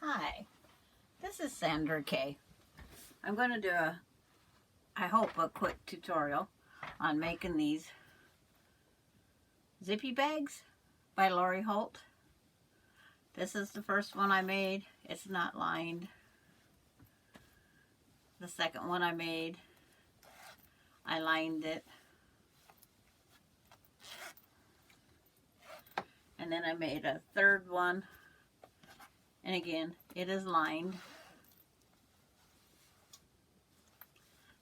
Hi, this is Sandra Kay. I'm going to do I hope, a quick tutorial on making these zippy bags by Lori Holt. This is the first one I made. It's not lined. The second one I made, I lined it. And then I made a third one. And again, it is lined.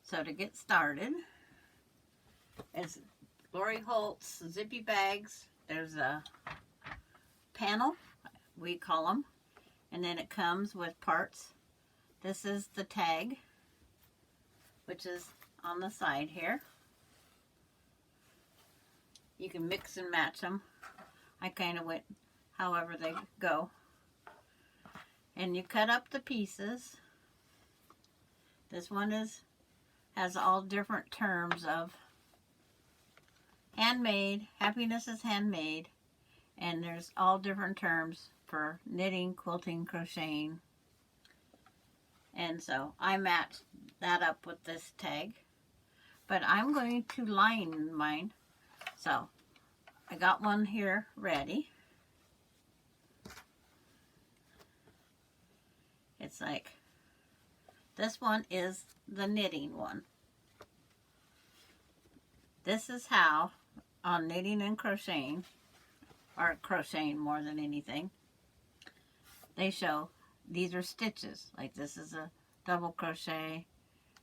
So to get started, it's Lori Holt's zippy bags. There's a panel, we call them, and then it comes with parts. This is the tag, which is on the side here. You can mix and match them. I kind of went however they go. And you cut up the pieces. This one has all different terms of handmade, happiness is handmade, and there's all different terms for knitting, quilting, crocheting. And so I matched that up with this tag, but I'm going to line mine. So I got one here ready. It's like, this one is the knitting one. This is how, on knitting and crocheting, or crocheting more than anything, they show these are stitches. Like this is a double crochet,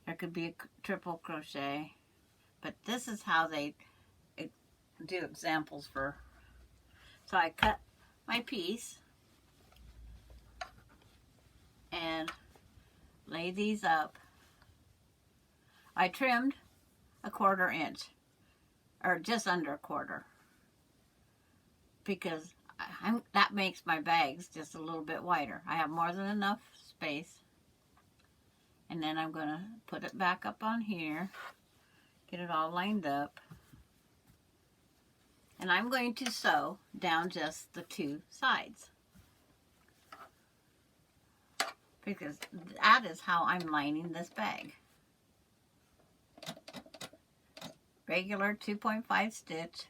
there could be a triple crochet, but this is how they do examples for. So I cut my piece and lay these up. I trimmed a 1/4 inch, or just under 1/4, because that makes my bags just a little bit wider. I have more than enough space. And then I'm going to put it back up on here, get it all lined up, and I'm going to sew down just the 2 sides, because that is how I'm lining this bag. Regular 2.5 stitch,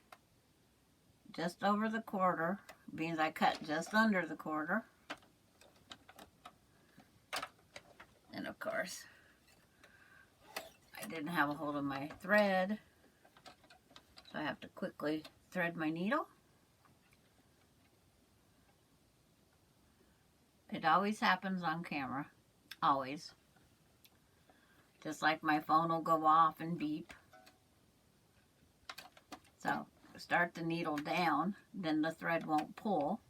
just over the 1/4, means I cut just under the 1/4. And of course, I didn't have a hold of my thread, so I have to quickly thread my needle. It always happens on camera, always. Just like my phone will go off and beep. So start the needle down, then the thread won't pull.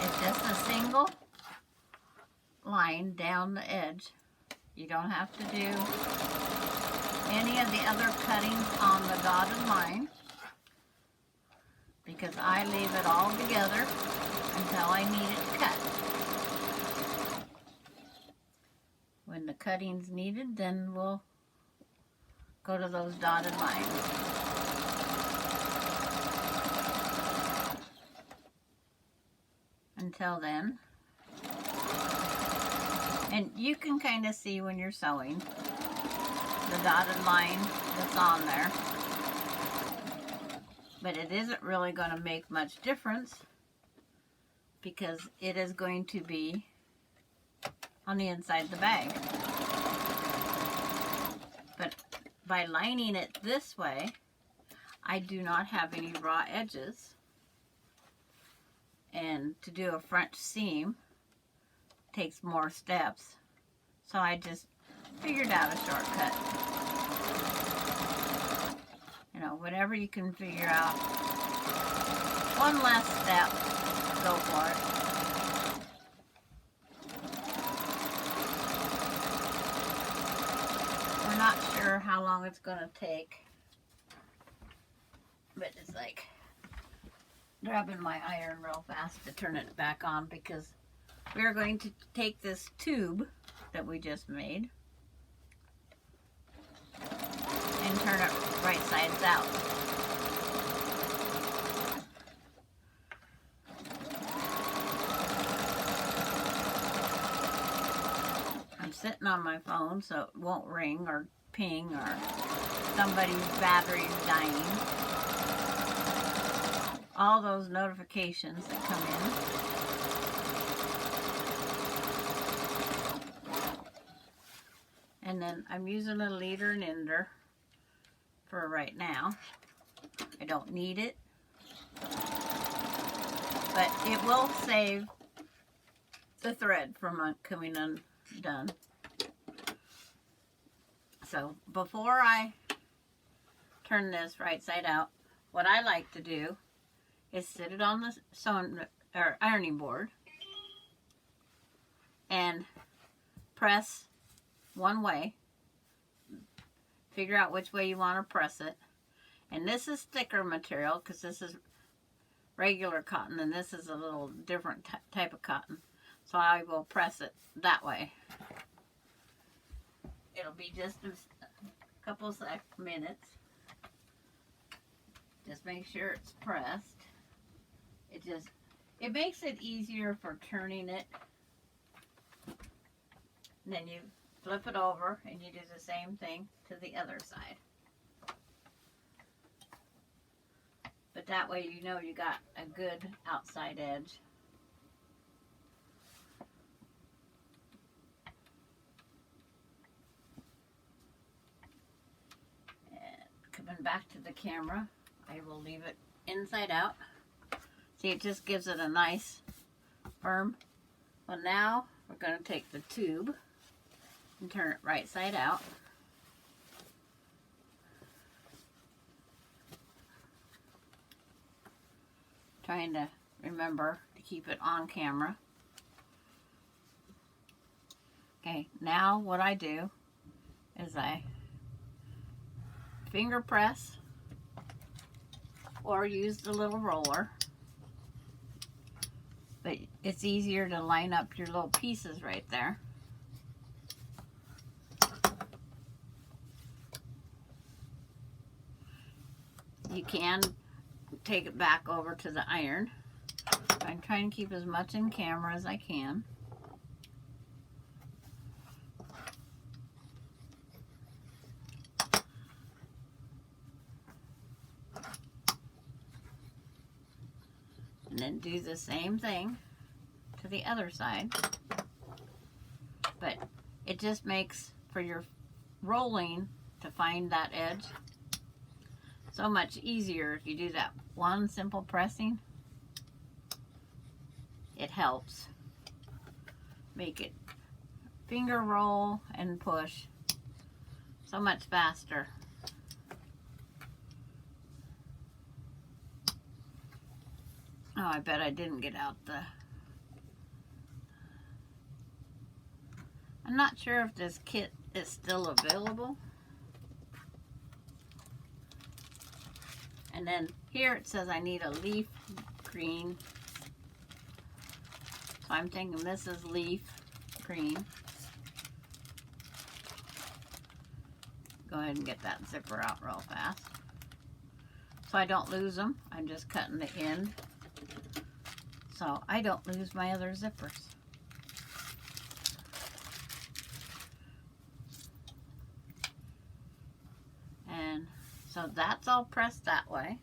It's just a single line down the edge. You don't have to do any of the other cuttings on the dotted line, because I leave it all together until I need it to cut. When the cutting's needed, then we'll go to those dotted lines. Until then, and you can kind of see when you're sewing the dotted line that's on there, but it isn't really going to make much difference because it is going to be on the inside of the bag. But by lining it this way, I do not have any raw edges, and to do a French seam takes more steps, so I just figured out a shortcut. You know, whatever you can figure out, one less step, go for it. We're not sure how long it's going to take, but it's like grabbing my iron real fast to turn it back on because we're going to take this tube that we just made and turn it right sides out. I'm sitting on my phone so it won't ring or ping or somebody's battery's dying. All those notifications that come in. And then I'm using a leader and ender for right now. I don't need it, but it will save the thread from coming undone. So before I turn this right side out, what I like to do is sit it on the ironing board and press one way. Figure out which way you want to press it. And this is thicker material because this is regular cotton and this is a little different type of cotton. So I will press it that way. It'll be just a couple minutes. Just make sure it's pressed. It makes it easier for turning it. And then you flip it over and you do the same thing to the other side. But that way you know you got a good outside edge. And coming back to the camera, I will leave it inside out. See, it just gives it a nice firm. Well, now we're going to take the tube and turn it right side out. Trying to remember to keep it on camera. Okay, now what I do is I finger press or use the little roller. But it's easier to line up your little pieces right there. You can take it back over to the iron. I'm trying to keep as much in camera as I can. And then do the same thing to the other side. But it just makes for your rolling to find that edge so much easier if you do that one simple pressing. It helps make it finger roll and push so much faster. Oh, I bet I didn't get out the... I'm not sure if this kit is still available. And then here it says I need a leaf green. So I'm thinking this is leaf green. Go ahead and get that zipper out real fast. So I don't lose them. I'm just cutting the end so I don't lose my other zippers. And so that's all pressed that way.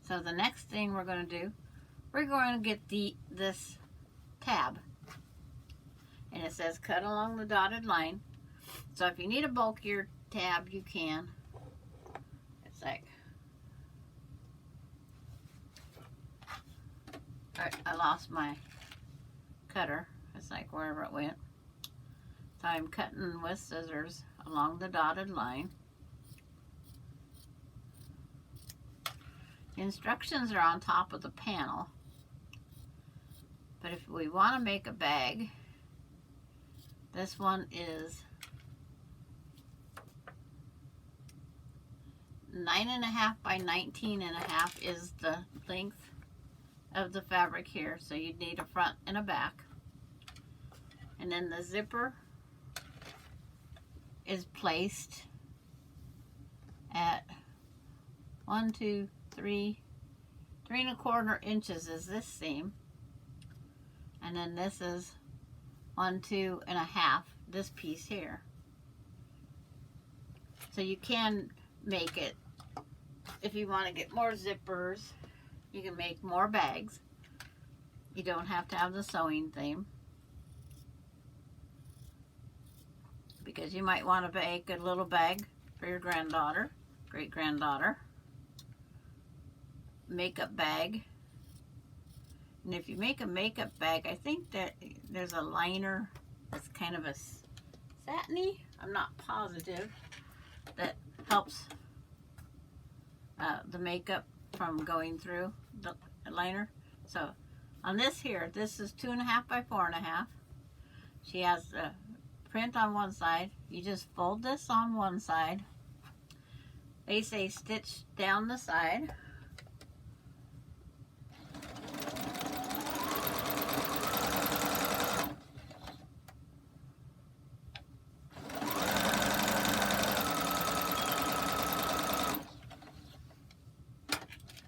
So the next thing we're going to do, we're going to get this tab. And it says cut along the dotted line. So if you need a bulkier tab, you can. It's like, I lost my cutter. It's like wherever it went. So I'm cutting with scissors along the dotted line. The instructions are on top of the panel. But if we want to make a bag, this one is 9.5 by 19.5 is the length of the fabric here. So you need a front and a back. And then the zipper is placed at 1, 2, 3, 3¼ inches is this seam. And then this is 1, 2.5, this piece here. So you can make it, if you want to get more zippers, you can make more bags. You don't have to have the sewing theme. Because you might want to make a little bag for your granddaughter, great-granddaughter. Makeup bag. And if you make a makeup bag, I think that there's a liner that's kind of a satiny, I'm not positive, that helps the makeup from going through the liner. So on this here, this is 2.5 by 4.5. She has the print on one side. You just fold this on one side. They say stitch down the side.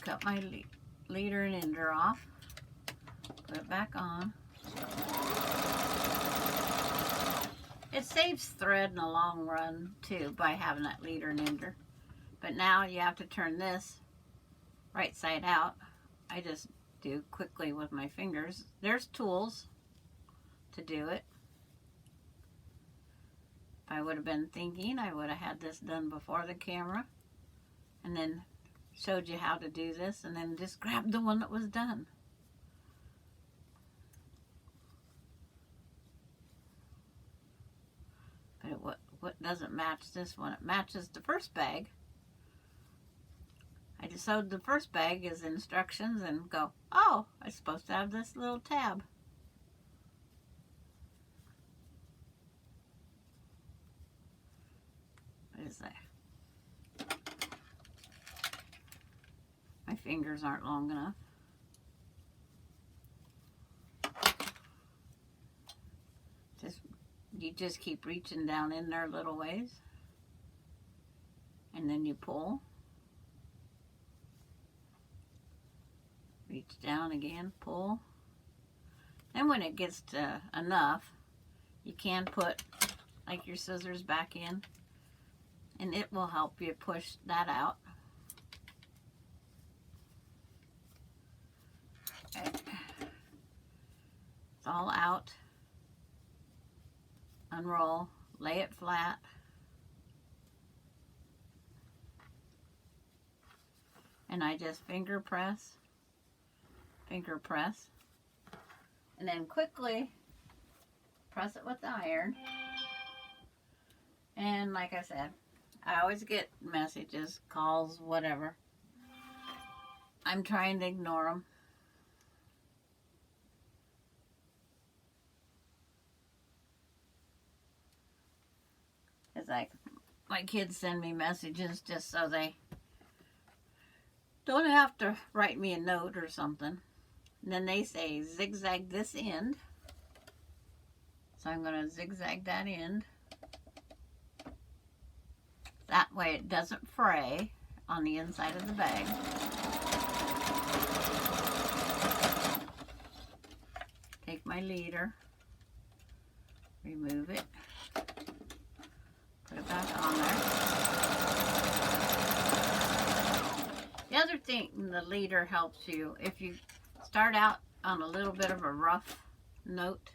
Cut my leader and ender off. Put it back on. It saves thread in the long run too by having that leader and ender. But now you have to turn this right side out. I just do quickly with my fingers. There's tools to do it. If I would have been thinking, I would have had this done before the camera and then showed you how to do this and then just grabbed the one that was done. But what doesn't match this one? It matches the first bag. I just sewed the first bag as instructions and go, oh, I'm supposed to have this little tab. What is that? My fingers aren't long enough. You just keep reaching down in there little ways. And then you pull. Reach down again, pull. And when it gets to enough, you can put like your scissors back in. And it will help you push that out. Okay. It's all out. Unroll, lay it flat. And I just finger press, and then quickly press it with the iron. And like I said, I always get messages, calls, whatever. I'm trying to ignore them. It's like my kids send me messages just so they don't have to write me a note or something. And then they say zigzag this end. So I'm going to zigzag that end. That way it doesn't fray on the inside of the bag. Take my leader, remove it. Put it back on there. The other thing, the leader helps you if you start out on a little bit of a rough note.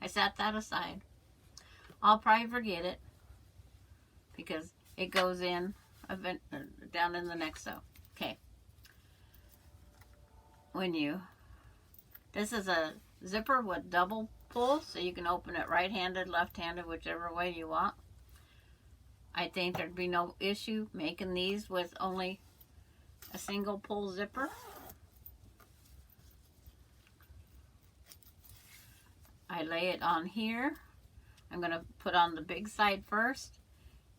I set that aside. I'll probably forget it because it goes in down in the next sew. Okay. This is a zipper with double pull, so you can open it right-handed, left-handed, whichever way you want. I think there'd be no issue making these with only a single pull zipper. I lay it on here. I'm going to put on the big side first.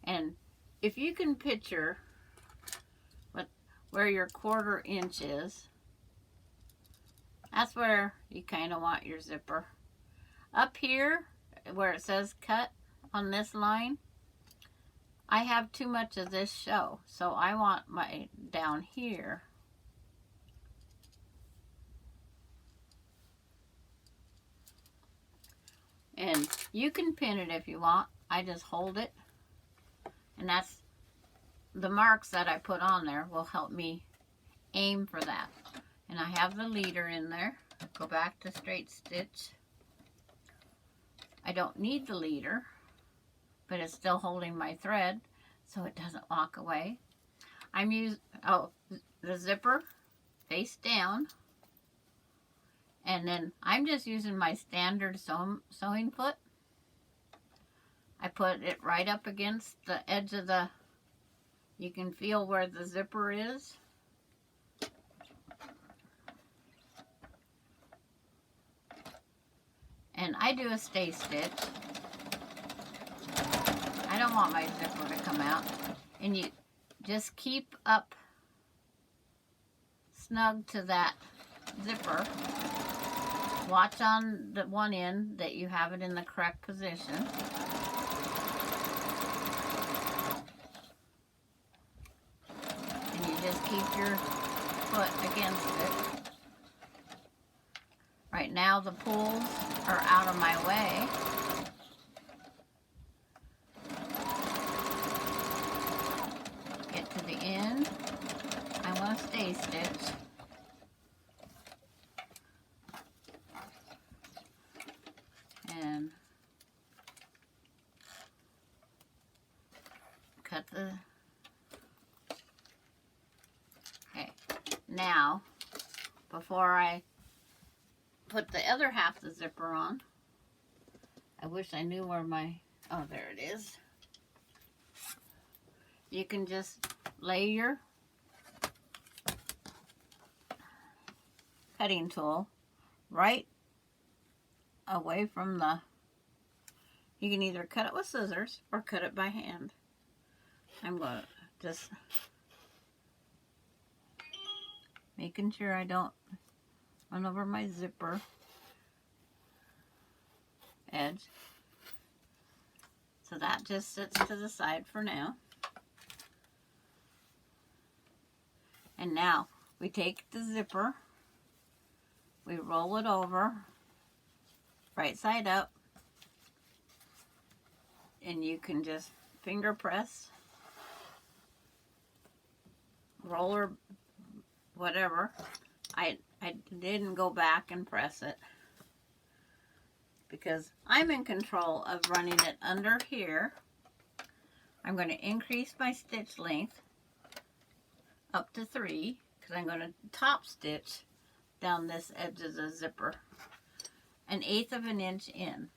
And if you can picture where your 1/4 inch is. That's where you kind of want your zipper. Up here, where it says cut on this line, I have too much of this show. So I want my down here. And you can pin it if you want. I just hold it. And that's the marks that I put on there will help me aim for that. And I have the leader in there. Go back to straight stitch. I don't need the leader, but it's still holding my thread so it doesn't walk away. I'm using the zipper face down, and then I'm just using my standard sewing foot. I put it right up against the edge of the, you can feel where the zipper is. And I do a stay stitch. I don't want my zipper to come out. And you just keep up snug to that zipper. Watch on the one end that you have it in the correct position. And you just keep your foot against it. Right now the pulls are out of my way. Get to the end. I want to stay stitch. And cut the, okay, now before I put the other half of the zipper on, I wish I knew where my, oh, there it is. You can just lay your cutting tool right away from the, you can either cut it with scissors or cut it by hand. I'm going to just making sure I don't run over my zipper edge. So that just sits to the side for now. And now we take the zipper, we roll it over, right side up, and you can just finger press, roller, whatever. I didn't go back and press it because I'm in control of running it under here. I'm going to increase my stitch length up to 3 because I'm going to top stitch down this edge of the zipper 1/8 of an inch in.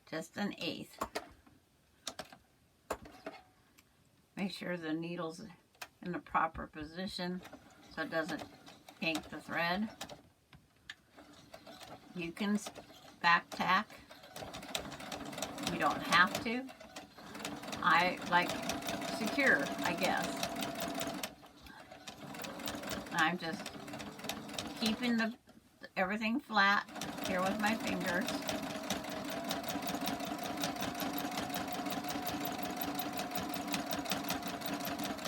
Just 1/8. Make sure the needle's in the proper position so it doesn't yank the thread. You can back tack. You don't have to. I like secure, I guess. I'm just keeping everything flat here with my fingers.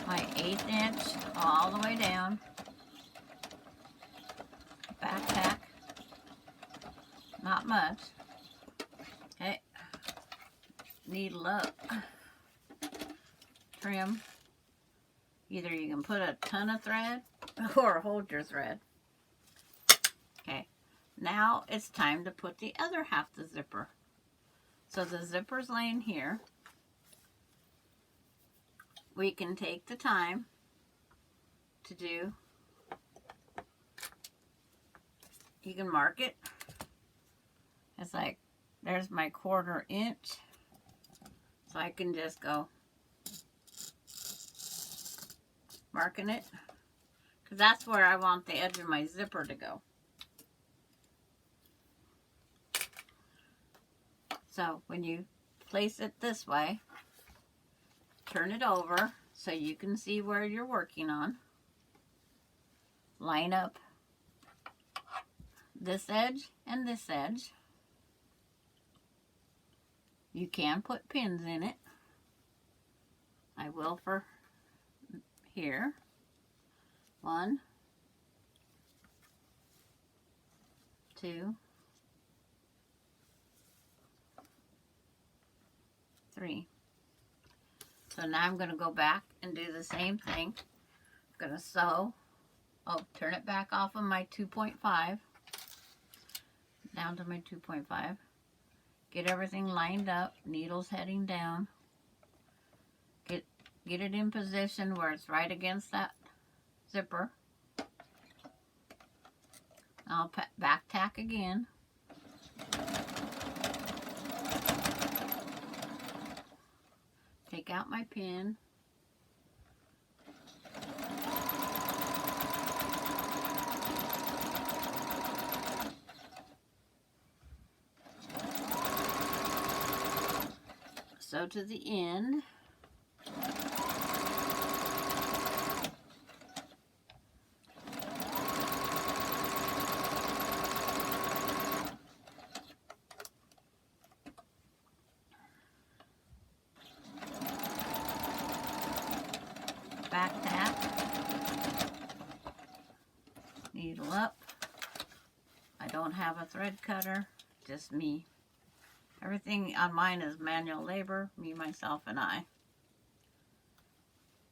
My 1/8 inch all the way down. Back tack. Not much. Okay. Needle up. Trim. Either you can put a ton of thread or hold your thread. Okay. Now it's time to put the other half of the zipper. So the zipper's laying here. We can take the time to do, you can mark it. It's like, there's my 1/4 inch. So I can just go marking it. Because that's where I want the edge of my zipper to go. So when you place it this way, turn it over so you can see where you're working on. Line up this edge and this edge. You can put pins in it. I will for here. 1, 2, 3. So now I'm going to go back and do the same thing. I'm going to sew. Oh, turn it back off of my 2.5. Down to my 2.5. Get everything lined up. Needles heading down. Get it in position where it's right against that zipper. I'll back tack again. Take out my pin. Sew to the end. Back tack, needle up. I don't have a thread cutter, just me. Everything on mine is manual labor, me, myself, and I.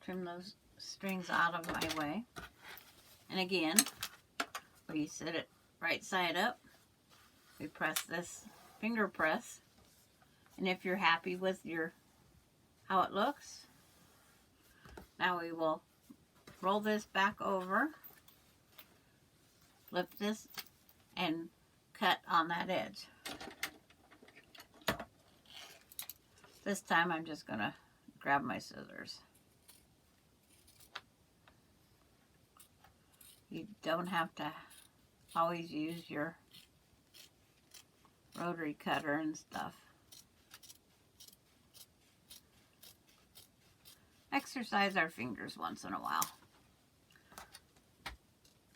Trim those strings out of my way. And again, we set it right side up. We press this finger press. And if you're happy with how it looks, now we will roll this back over, flip this, and cut on that edge. This time I'm just going to grab my scissors. You don't have to always use your rotary cutter and stuff. Exercise our fingers once in a while.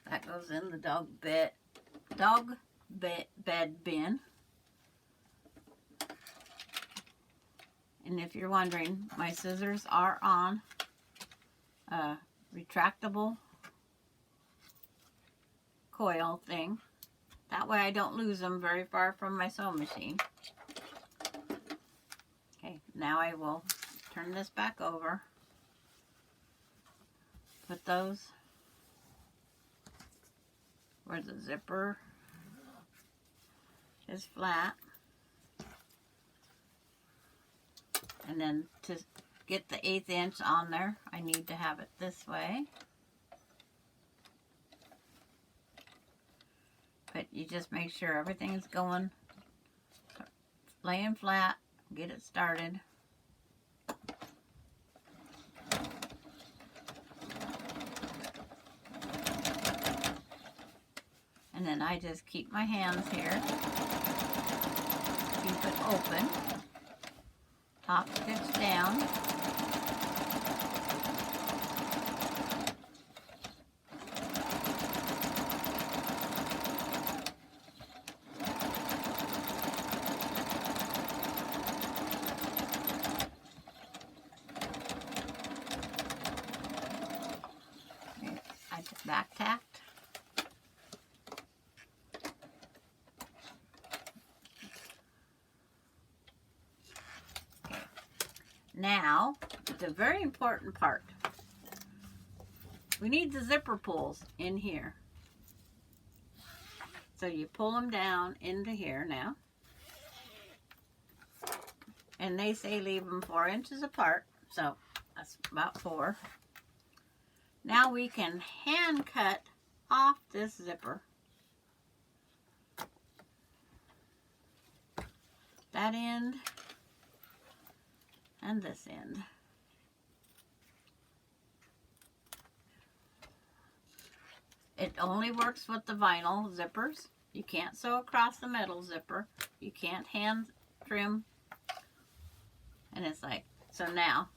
That goes in the dog bed bin. And if you're wondering, my scissors are on a retractable coil thing. That way I don't lose them very far from my sewing machine. Okay, now I will turn this back over. Put those where the zipper is flat. And then to get the 1/8 inch on there, I need to have it this way. But you just make sure everything's going, laying flat, get it started. And then I just keep my hands here, keep it open, top stitch down, I just back tacked. Now, the very important part. We need the zipper pulls in here. So you pull them down into here now. And they say leave them 4 inches apart. So that's about 4. Now we can hand cut off this zipper. That end. And this end. It only works with the vinyl zippers. You can't sew across the metal zipper. You can't hand trim. And it's like, so now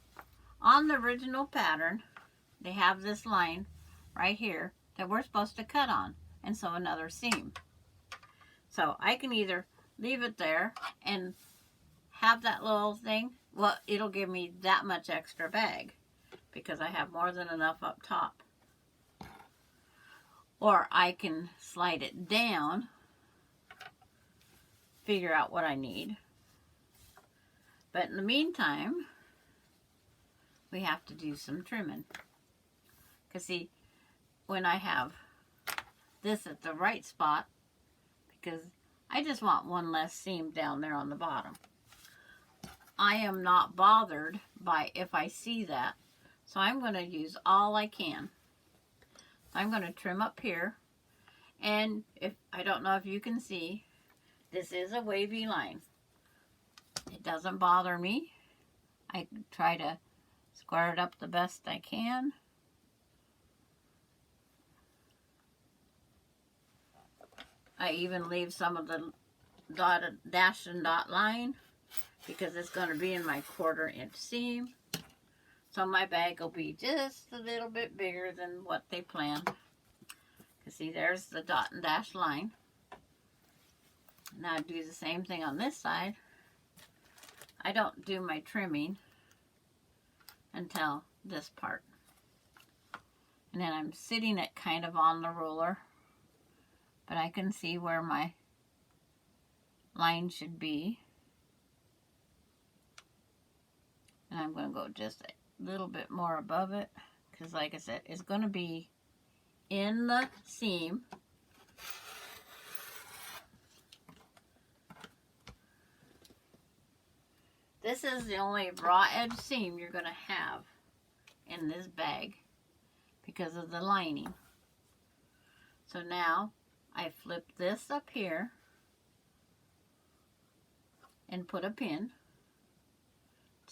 On the original pattern, they have this line right here that we're supposed to cut on and sew another seam. So I can either leave it there and have that little thing. Well, it'll give me that much extra bag because I have more than enough up top. Or I can slide it down, figure out what I need. But in the meantime, we have to do some trimming. Because see, when I have this at the right spot, because I just want one less seam down there on the bottom. I am not bothered by if I see that. So I'm going to use all I can. I'm going to trim up here. And if I don't know if you can see, this is a wavy line. It doesn't bother me. I try to square it up the best I can. I even leave some of the dotted dash and dot line because it's going to be in my 1/4 inch seam. So my bag will be just a little bit bigger than what they planned. Because see, there's the dot and dash line. Now I do the same thing on this side. I don't do my trimming until this part. And then I'm sitting it kind of on the ruler. But I can see where my line should be. And I'm going to go just a little bit more above it. Because like I said, it's going to be in the seam. This is the only raw edge seam you're going to have in this bag because of the lining. So now I flip this up here and put a pin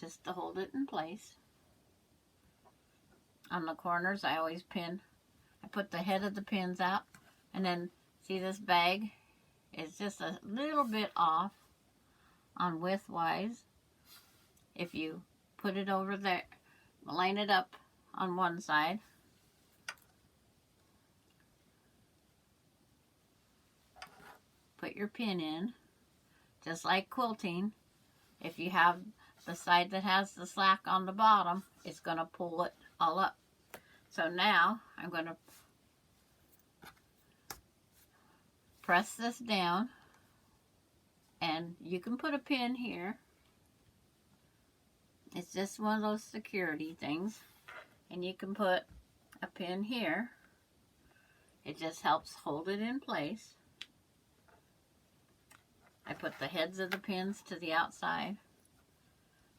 just to hold it in place. On the corners I always pin. I put the head of the pins out, and then see this bag is just a little bit off on width wise. If you put it over there, line it up on one side, put your pin in, just like quilting. If you have the side that has the slack on the bottom, it's going to pull it all up. So now I'm going to press this down, and you can put a pin here. It's just one of those security things, and you can put a pin here. It just helps hold it in place. I put the heads of the pins to the outside,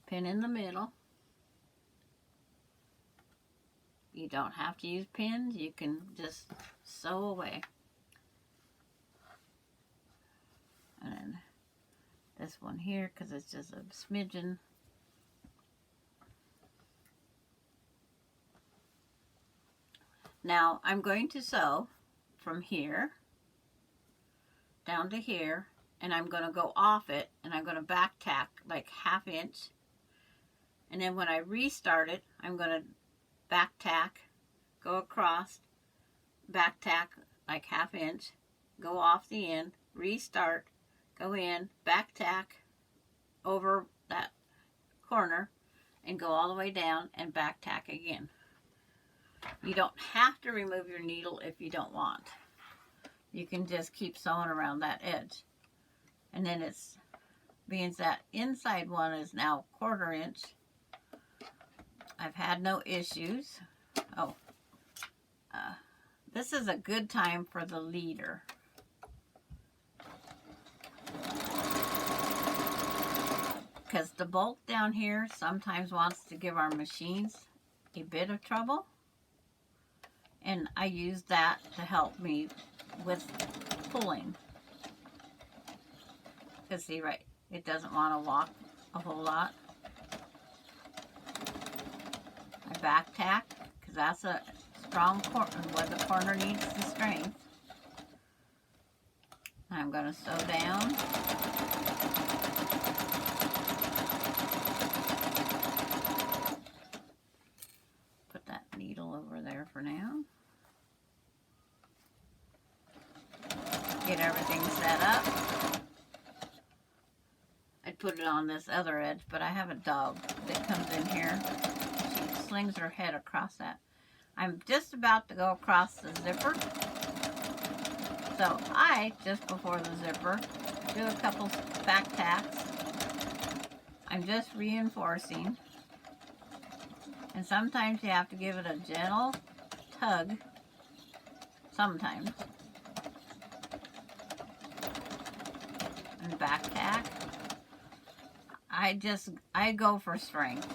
pin in the middle. You don't have to use pins, you can just sew away. And then this one here, because it's just a smidgen. Now I'm going to sew from here down to here, and I'm going to go off it, and I'm going to back tack like 1/2 inch. And then when I restart it, I'm going to back tack, go across, back tack like 1/2 inch, go off the end, restart, go in, back tack over that corner, and go all the way down and back tack again. You don't have to remove your needle if you don't want. You can just keep sewing around that edge. And then it's, being that inside one is now 1/4 inch, I've had no issues. Oh, this is a good time for the leader. Because the bolt down here sometimes wants to give our machines a bit of trouble. And I use that to help me with pulling. Because see, right, it doesn't want to walk a whole lot. I back tack, because that's a strong corner where the corner needs the strength. I'm going to sew down. for now. Get everything set up. I put it on this other edge, but I have a dog that comes in here. She slings her head across that. I'm just about to go across the zipper. So I, just before the zipper, do a couple back tacks. I'm just reinforcing. And sometimes you have to give it a gentle tug. Sometimes. And back tack. I go for strength.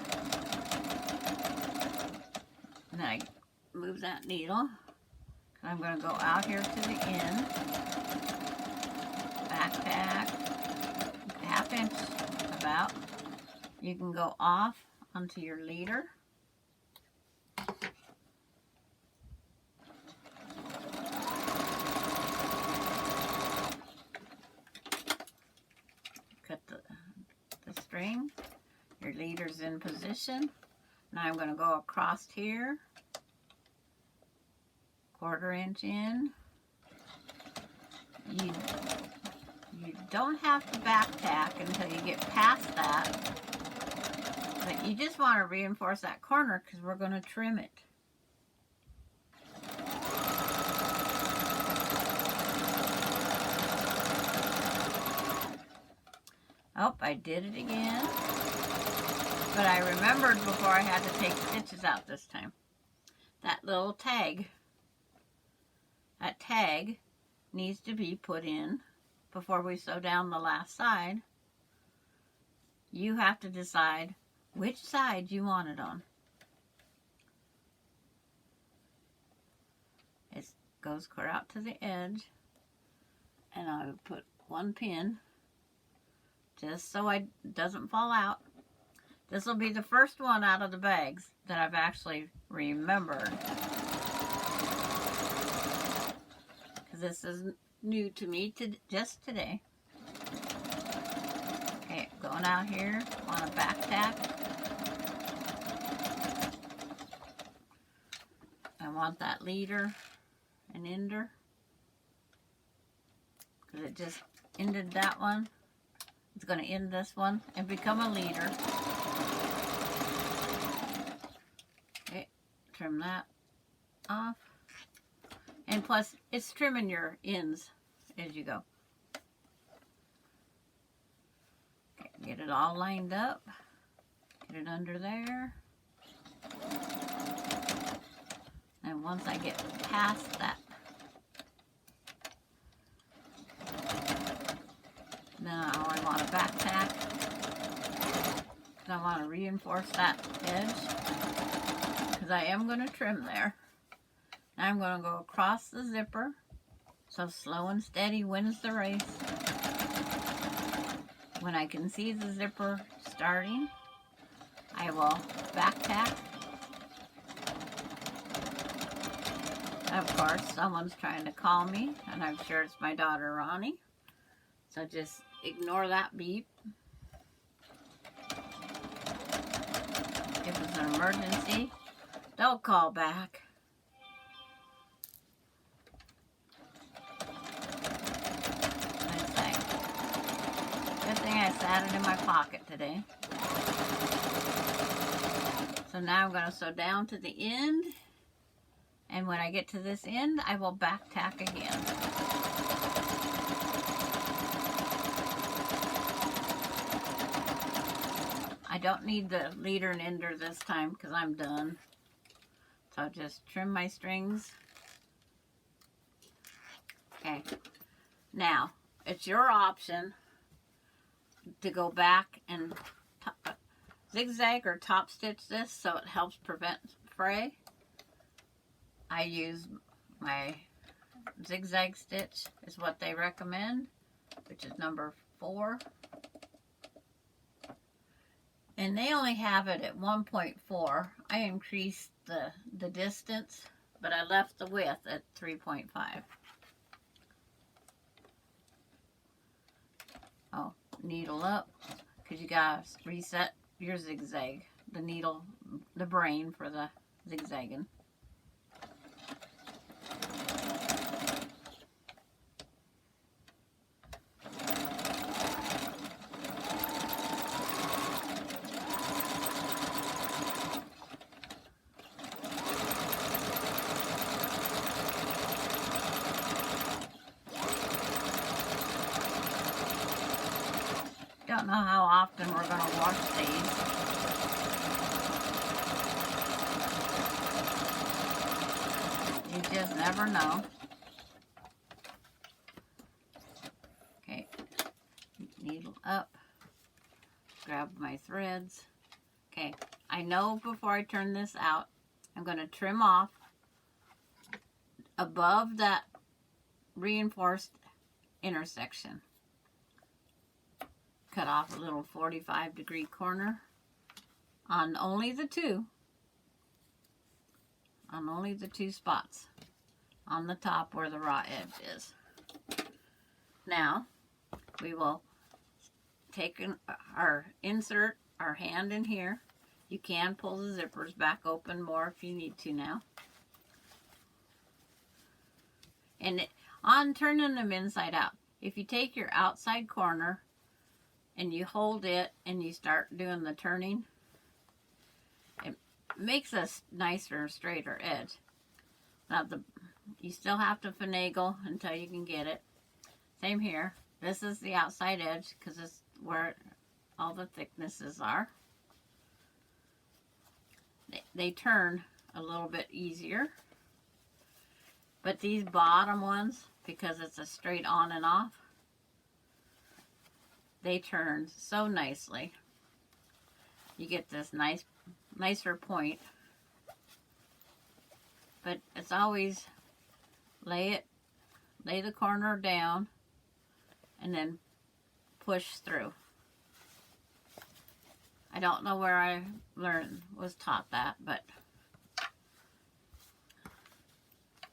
And then I move that needle. I'm going to go out here to the end. Back tack. ½ inch about. You can go off onto your leader. Cut the string. Your leader's in position. Now I'm going to go across here. 1/4 inch in. You don't have to back tack until you get past that. But you just want to reinforce that corner because we're going to trim it. Oh, I did it again. But I remembered before I had to take stitches out this time. That little tag. That tag needs to be put in before we sew down the last side. You have to decide which side you want it on. It goes clear out to the edge. And I would put one pin just so it doesn't fall out. This will be the first one out of the bags that I've actually remembered. Because this is new to me just today. Okay, going out here on a back tack. I want that leader and ender. Because it just ended that one. It's going to end this one and become a leader. Okay, trim that off. And plus, it's trimming your ends as you go. Okay, get it all lined up. Get it under there. And once I get past that, then I want to back tack. I want to reinforce that edge because I am going to trim there. Now I'm going to go across the zipper. So slow and steady wins the race. When I can see the zipper starting, I will back tack. Of course, someone's trying to call me, and I'm sure it's my daughter Ronnie. So just ignore that beep. If it's an emergency, don't call back. Good thing I sat it in my pocket today. So now I'm going to sew down to the end. And when I get to this end, I will back tack again. I don't need the leader and ender this time because I'm done. So I'll just trim my strings. Okay. Now, it's your option to go back and zigzag or top stitch this so it helps prevent fray. I use my zigzag stitch is what they recommend, which is number 4. And they only have it at 1.4. I increased the distance, but I left the width at 3.5. Oh, needle up, because you gotta reset your zigzag. The needle, the brain for the zigzagging. often we're going to wash these. You just never know. Okay, needle up, grab my threads. Okay, I know before I turn this out, I'm going to trim off above that reinforced intersection. Cut off a little 45-degree corner on only the two spots on the top where the raw edge is. Now we will take insert our hand in here. You can pull the zippers back open more if you need to now. And on turning them inside out, if you take your outside corner and you hold it and you start doing the turning, it makes a nicer, straighter edge. Now you still have to finagle until you can get it. Same here. This is the outside edge because it's where all the thicknesses are. They turn a little bit easier. But these bottom ones, because it's a straight on and off, they turn so nicely. You get this nicer point. But it's always lay the corner down and then push through. I don't know where I was taught that, but.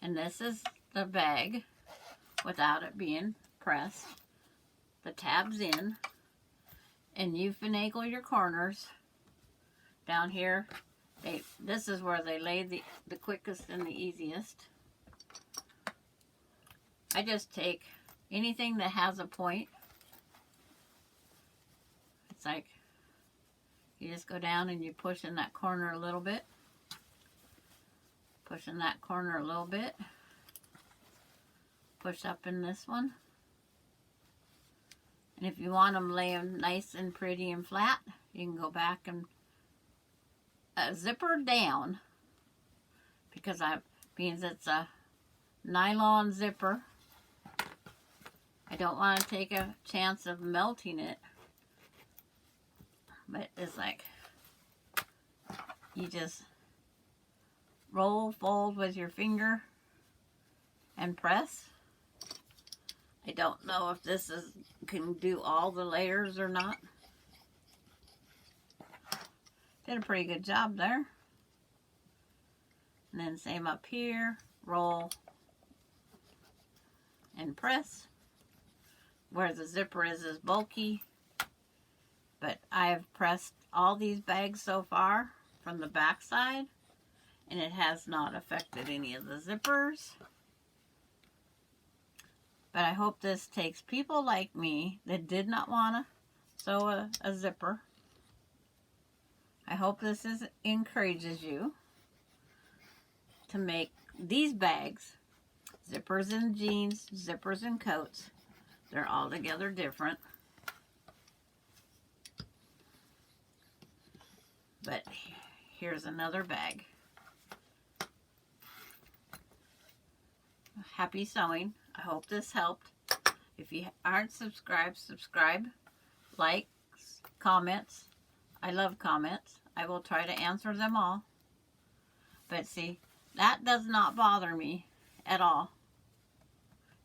And this is the bag without it being pressed. The tab's in, and you finagle your corners. Down here, this is where they lay the quickest and the easiest. I just take anything that has a point. It's like you just go down and you push in that corner a little bit. Push in that corner a little bit. Push up in this one. And if you want them laying nice and pretty and flat, you can go back and zipper down, because means it's a nylon zipper. I don't want to take a chance of melting it, but it's like you just roll, fold with your finger, and press. I don't know if this can do all the layers or not. Did a pretty good job there. And then same up here, roll and press. Where the zipper is bulky, but I've pressed all these bags so far from the back side, and it has not affected any of the zippers. But I hope this takes people like me that did not want to sew a zipper. I hope this encourages you to make these bags, zippers in jeans, zippers in coats. They're all together different. But here's another bag. Happy sewing. I hope this helped. If you aren't subscribed, subscribe, likes, comments. I love comments. I will try to answer them all. But see, that does not bother me at all.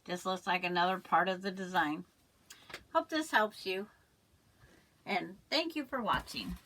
Just looks like another part of the design. Hope this helps you. And thank you for watching.